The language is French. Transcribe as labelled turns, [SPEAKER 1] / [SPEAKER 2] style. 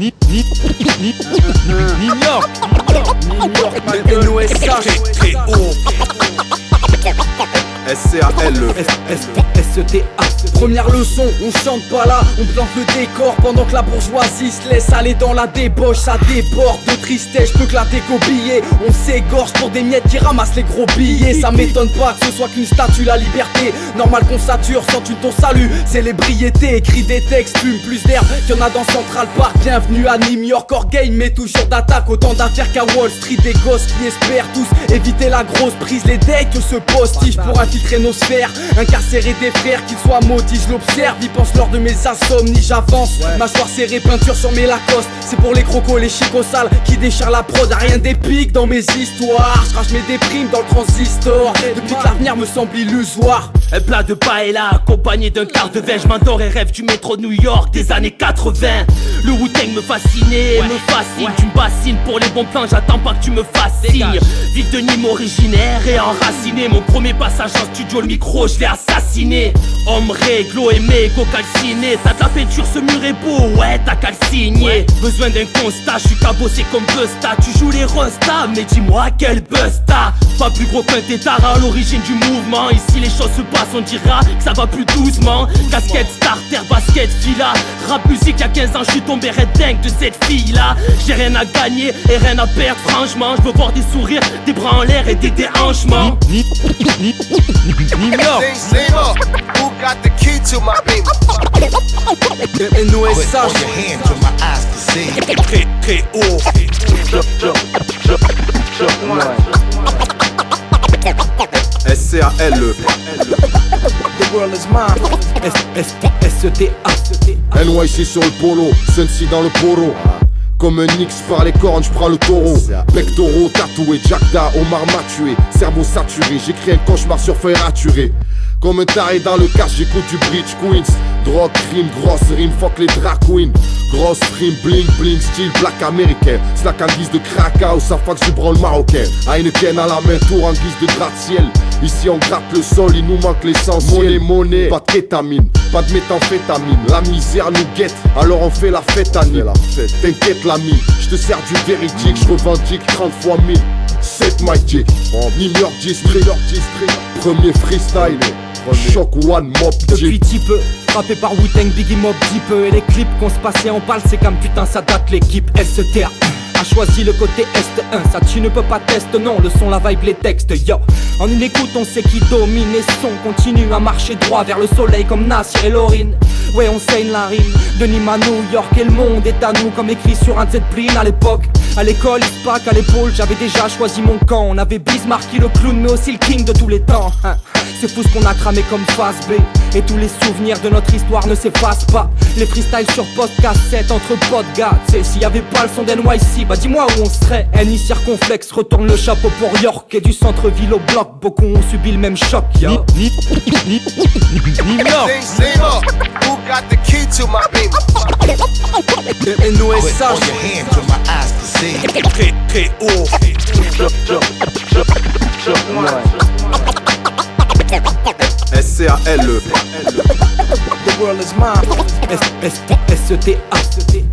[SPEAKER 1] New York,
[SPEAKER 2] très haut. S-C-A-L-E
[SPEAKER 3] S-E-T-A. Première leçon, on chante pas là, on plante le décor pendant que la bourgeoisie se laisse aller dans la débauche. Ça déborde de tristesse, je peux clater qu'au billet. On s'égorge pour des miettes qui ramassent les gros billets. Ça m'étonne pas que ce soit qu'une statue, la liberté. Normal qu'on sature, sans une ton salut. Célébriété, écrit des textes, fume plus d'herbe qu'il y en a dans Central Park. Bienvenue à New York, orgueil mais toujours d'attaque. Autant d'affaires qu'à Wall Street, des gosses qui espèrent tous éviter la grosse prise. Les decks se postigent pour infiltrer nos sphères. Incarcérer des frères, qu'ils soient maudits, je l'observe. Ils pensent lors de mes insomnies, j'avance. Mâchoire serrée, peinture sur mes Lacoste. C'est pour les crocos, les chicots sales qui déchirent la prod. Y'a rien d'épique dans mes histoires. Je crache mes déprimes dans le transistor. Depuis que l'avenir me semble illusoire.
[SPEAKER 4] Un plat de paella accompagné d'un quart de vin. Je m'endors et rêve du métro de New York des années 80. Le Wu-Tang me fascinait, me fascine. Tu me bassines pour les bons plans, j'attends pas que tu me fascines. Ville de Nîmes originaire et enraciné. Mon premier passage en studio, le micro je l'ai assassiné. Homme réglo, aimé, calciné. T'as de la peinture, ce mur est beau, ouais t'as calciné. Besoin d'un constat, je suis cabossé comme Busta. Tu joues les rostas, mais dis-moi quel Busta. Pas plus gros qu'un tétard à l'origine du mouvement. Ici les choses se passent, on dira que ça va plus doucement. Casquette, starter, basket, fila. Rap musique, y'a 15 ans, je suis tombé red dingue de cette fille là. J'ai rien à gagner et rien à perdre, franchement. Je veux voir des sourires, des bras en l'air et des déhanchements.
[SPEAKER 1] New York.
[SPEAKER 2] Who got the key to my beam?
[SPEAKER 3] NOSH.
[SPEAKER 5] Put your hand to my eyes to see.
[SPEAKER 2] Très haut. S-C-A-L-E
[SPEAKER 3] The world is mine. S-E-T-A.
[SPEAKER 6] NYC sur le polo, Suncy dans le poro. Comme un X par les cornes, j'prends le taureau. Pectoraux tatoués, Jackda, Omar m'a tué. Cerveau saturé, j'écris un cauchemar sur feuille raturée. Comme un taré dans le cash, j'écoute du Bridge Queens. Drogue, crime, grosse rime, fuck les drag queens. Grosse frime, bling, bling, style black américain. Slack en guise de craca ou ça fax du branle marocain. Heineken à la main, tour en guise de gratte-ciel. Ici on gratte le sol, il nous manque l'essentiel. Monnaie, pas de kétamine, pas de méthamphétamine. La misère nous guette, alors on fait la fête à Nîmes. T'inquiète l'ami, je te sers du véridique. Je revendique 30 fois 1000. C'est my dick. New York District, premier freestyle. Choc one mob
[SPEAKER 3] depuis petit peu, frappé par Wu-Tang, Biggie Mob Deep. Et les clips qu'on se passait en balle, c'est comme putain ça date l'équipe. STA a choisi le côté Est 1. Ça tu ne peux pas tester, non, le son, la vibe, les textes, yo. En une écoute on sait qui domine et son continue à marcher droit vers le soleil comme Nasir et Laurine. Ouais on saigne la rime, de Nîmes à New York et le monde est à nous. Comme écrit sur un Z-Plane à l'époque. À l'école, il pack à l'épaule, j'avais déjà choisi mon camp. On avait Bismarck qui le clown mais aussi le king de tous les temps. C'est fou ce qu'on a cramé comme phase B. Et tous les souvenirs de notre histoire ne s'effacent pas. Les freestyles sur post-cassette entre potes gars. T'sais s'il y avait pas le son d'NYC, bah dis-moi où on serait. NI circonflexe, retourne le chapeau pour York. Et du centre-ville au bloc, beaucoup ont subi le même choc, yo.
[SPEAKER 1] New York.
[SPEAKER 2] Who got the key to my beam?
[SPEAKER 5] Put
[SPEAKER 3] NOSH.
[SPEAKER 5] your hand to my eyes to see.
[SPEAKER 2] Très haut.
[SPEAKER 6] S-C-A-L-E
[SPEAKER 3] The world is mine. S-E-T-A.